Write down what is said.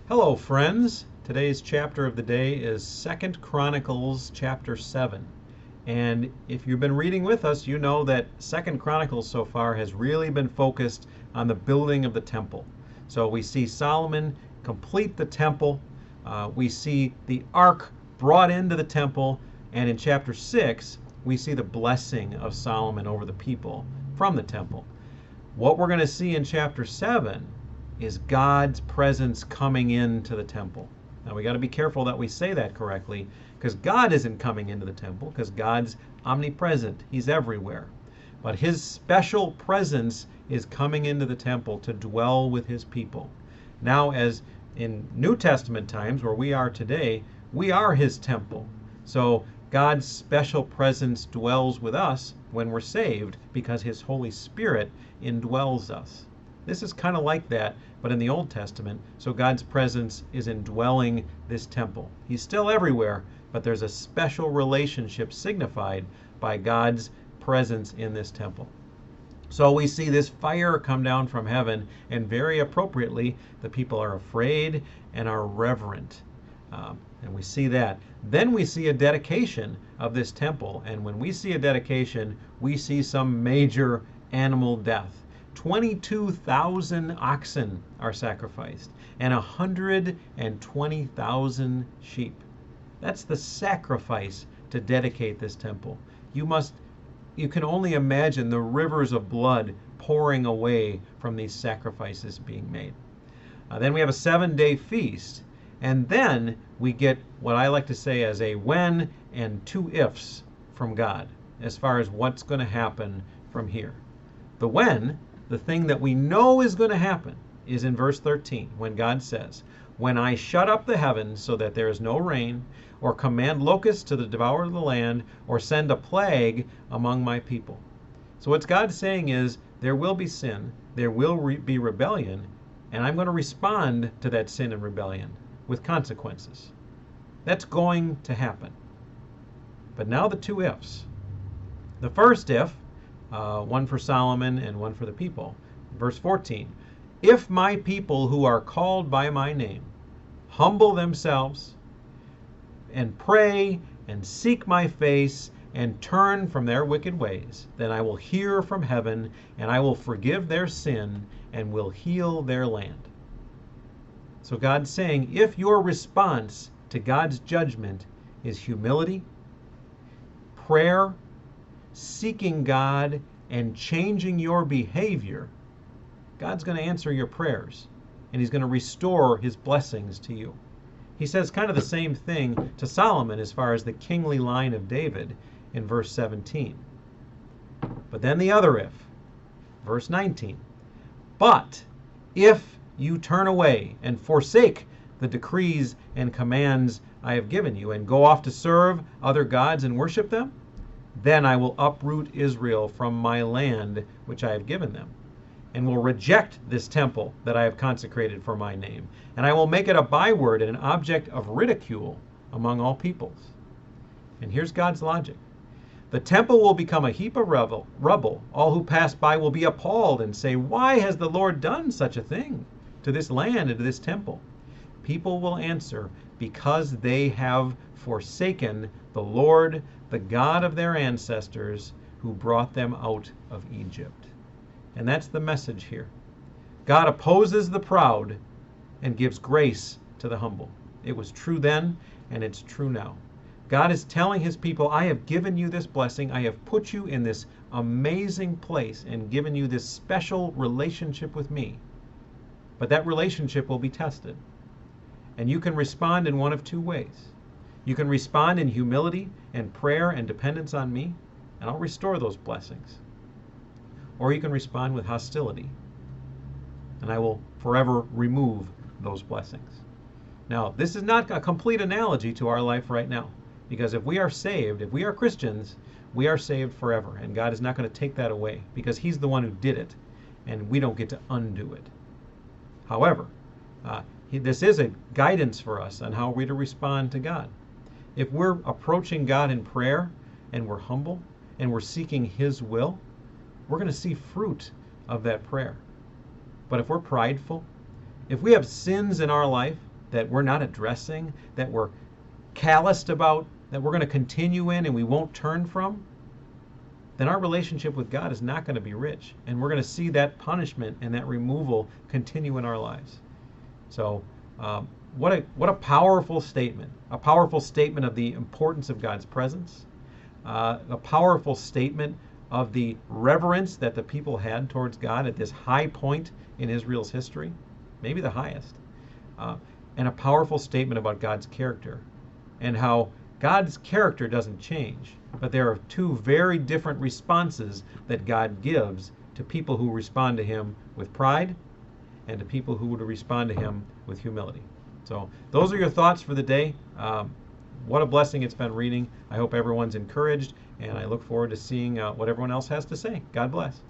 Hello, friends. Today's chapter of the day is 2nd Chronicles chapter 7. And if you've been reading with us, you know that 2nd Chronicles so far has really been focused on the building of the temple. So we see Solomon complete the temple. We see the ark brought into the temple. And in chapter 6, we see the blessing of Solomon over the people from the temple. What we're going to see in chapter 7 is God's presence coming into the temple. Now we got to be careful that we say that correctly, because God isn't coming into the temple, because God's omnipresent. He's everywhere. But his special presence is coming into the temple to dwell with his people. Now, as in New Testament times, where we are today, we are his temple. So God's special presence dwells with us when we're saved, because his Holy Spirit indwells us. This is kind of like that, but in the Old Testament. So God's presence is indwelling this temple. He's still everywhere, but there's a special relationship signified by God's presence in this temple. So we see this fire come down from heaven, and very appropriately, the people are afraid and are reverent. And we see that. Then we see a dedication of this temple. And when we see a dedication, we see some major animal death. 22,000 oxen are sacrificed and 120,000 sheep. That's the sacrifice to dedicate this temple. You can only imagine the rivers of blood pouring away from these sacrifices being made. Then we have a 7-day feast, and then we get what I like to say as a when and 2 ifs from God as far as what's going to happen from here. The when, the thing that we know is going to happen, is in verse 13, when God says, "When I shut up the heavens so that there is no rain, or command locusts to devour the land, or send a plague among my people." So what God's saying is, there will be sin, there will be rebellion, and I'm going to respond to that sin and rebellion with consequences. That's going to happen. But now the 2 ifs. The first if, one for Solomon and one for the people. Verse 14, "If my people who are called by my name humble themselves and pray and seek my face and turn from their wicked ways, then I will hear from heaven and I will forgive their sin and will heal their land." So God's saying, if your response to God's judgment is humility, prayer, seeking God, and changing your behavior, God's going to answer your prayers, and he's going to restore his blessings to you. He says kind of the same thing to Solomon as far as the kingly line of David in verse 17. But then the other if, verse 19, "But if you turn away and forsake the decrees and commands I have given you, and go off to serve other gods and worship them, then I will uproot Israel from my land which I have given them, and will reject this temple that I have consecrated for my name, and I will make it a byword and an object of ridicule among all peoples." And here's God's logic. "The temple will become a heap of rubble. All who pass by will be appalled and say, 'Why has the Lord done such a thing to this land and to this temple?' People will answer, 'Because they have forsaken the Lord, the God of their ancestors, who brought them out of Egypt.'" And that's the message here. God opposes the proud and gives grace to the humble. It was true then, and it's true now. God is telling his people, I have given you this blessing. I have put you in this amazing place and given you this special relationship with me. But that relationship will be tested. And you can respond in one of 2 ways. You can respond in humility and prayer and dependence on me, and I'll restore those blessings. Or you can respond with hostility, and I will forever remove those blessings. Now, this is not a complete analogy to our life right now, because if we are saved, if we are Christians, we are saved forever, and God is not going to take that away, because he's the one who did it, and we don't get to undo it. However, this is a guidance for us on how we're to respond to God. If we're approaching God in prayer, and we're humble, and we're seeking his will, we're going to see fruit of that prayer. But if we're prideful, if we have sins in our life that we're not addressing, that we're calloused about, that we're going to continue in and we won't turn from, then our relationship with God is not going to be rich. And we're going to see that punishment and that removal continue in our lives. So what a powerful statement. A powerful statement of the importance of God's presence. A powerful statement of the reverence that the people had towards God at this high point in Israel's history, maybe the highest. And a powerful statement about God's character and how God's character doesn't change, but there are two very different responses that God gives to people who respond to him with pride and to people who would respond to him with humility. So those are your thoughts for the day. What a blessing it's been reading. I hope everyone's encouraged, and I look forward to seeing what everyone else has to say. God bless.